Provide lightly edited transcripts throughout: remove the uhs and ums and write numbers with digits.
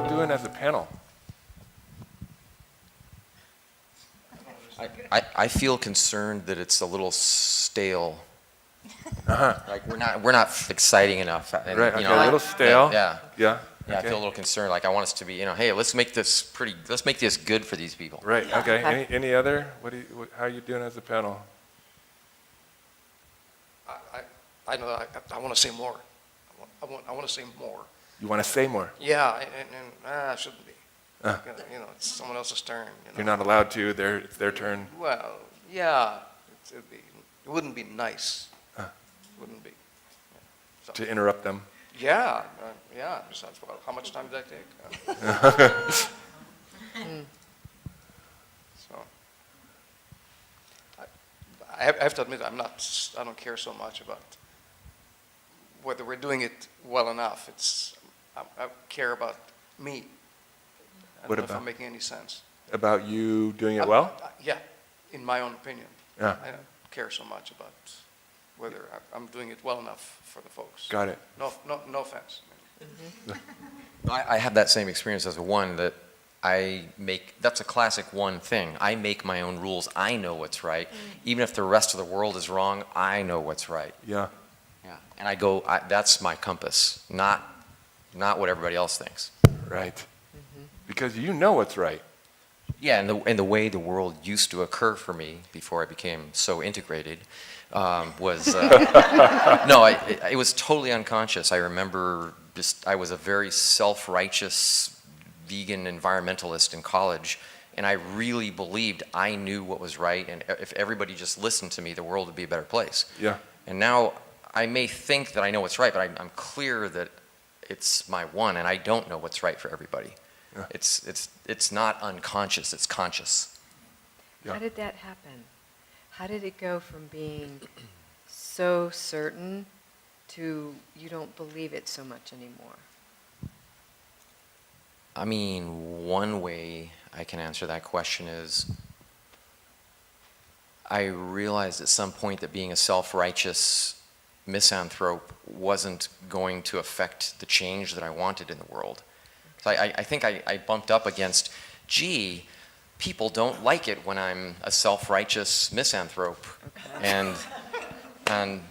all doing as a panel? I feel concerned that it's a little stale. Uh-huh. Like we're not exciting enough. And, Right, okay, you know, a little stale. Yeah. Yeah. Yeah, I okay. feel a little concerned. Like I want us to be, hey, let's make this good for these people. Right, okay. Okay. Any other? How are you doing as a panel? I know I want to say more. I want to say more. You want to say more? Yeah, and I shouldn't be. It's someone else's turn. You're not allowed to. It's their turn. Well, yeah, it wouldn't be nice. Wouldn't be. So, To interrupt them. yeah. Besides, well, how much time did that take? So, I have to admit, I don't care so much about whether we're doing it well enough. I care about me. I don't know if I'm making any sense. About you doing it well? Yeah, in my own opinion. Yeah. I don't care so much about whether I'm doing it well enough for the folks. Got it. No offense. I have that same experience as a one that that's a classic one thing. I make my own rules. I know what's right. Even if the rest of the world is wrong, I know what's right. Yeah. Yeah. And that's my compass, not what everybody else thinks. Right. Because you know what's right. Yeah, and the way the world used to occur for me before I became so integrated was it was totally unconscious. I remember I was a very self-righteous vegan environmentalist in college, and I really believed I knew what was right, and if everybody just listened to me, the world would be a better place. Yeah. And now I may think that I know what's right, but I'm clear that it's my one, and I don't know what's right for everybody. Yeah. It's not unconscious, it's conscious. Yeah. How did that happen? How did it go from being so certain to you don't believe it so much anymore? I mean, one way I can answer that question is I realized at some point that being a self-righteous misanthrope wasn't going to affect the change that I wanted in the world. So I think I bumped up against, gee, people don't like it when I'm a self-righteous misanthrope. Okay. And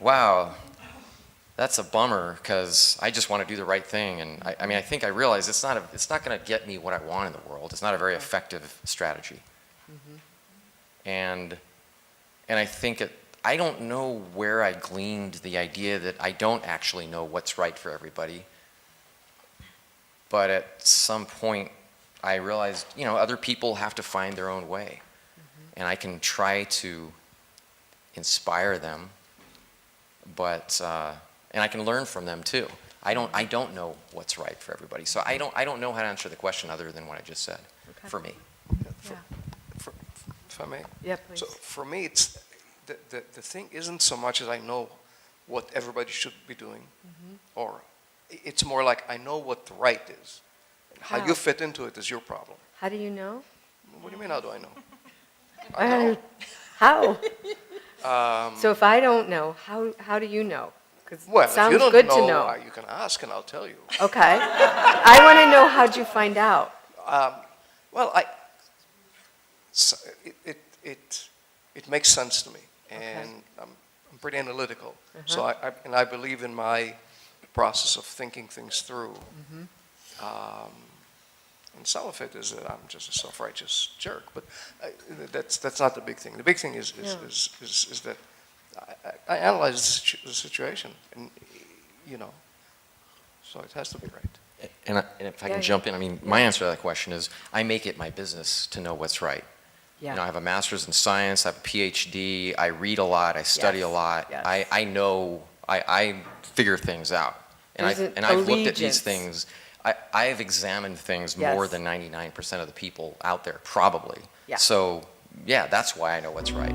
wow, that's a bummer because I just want to do the right thing. And I think I realized it's not going to get me what I want in the world. It's not a very effective strategy. And I think I don't know where I gleaned the idea that I don't actually know what's right for everybody. But at some point, I realized, other people have to find their own way. And I can try to inspire them, but, and I can learn from them too. I don't know what's right for everybody. So I don't know how to answer the question other than what I just said, for me. If I may? Yeah, please. So for me, it's the thing isn't so much as I know what everybody should be doing, or it's more like I know what the right is. How you fit into it is your problem. How do you know? What do you mean, how do I know? I know. How? So if I don't know, how do you know? Because Well, it sounds if you don't good know, to know. You can ask and I'll tell you. Okay. I want to know, how'd you find out? Well, it makes sense to me, and I'm pretty analytical. So I believe in my process of thinking things through. And some of it is that I'm just a self-righteous jerk, but that's not the big thing. The big thing is that I analyze the situation, and so it has to be right. And if I can jump in, I mean, my answer to that question is I make it my business to know what's right. Yeah. I have a master's in science, I have a PhD, I read a lot, I study a lot. Yes. I know, I figure things out. And I've looked at these things. I have examined things more than 99% of the people out there, probably. Yeah. So, yeah, that's why I know what's right.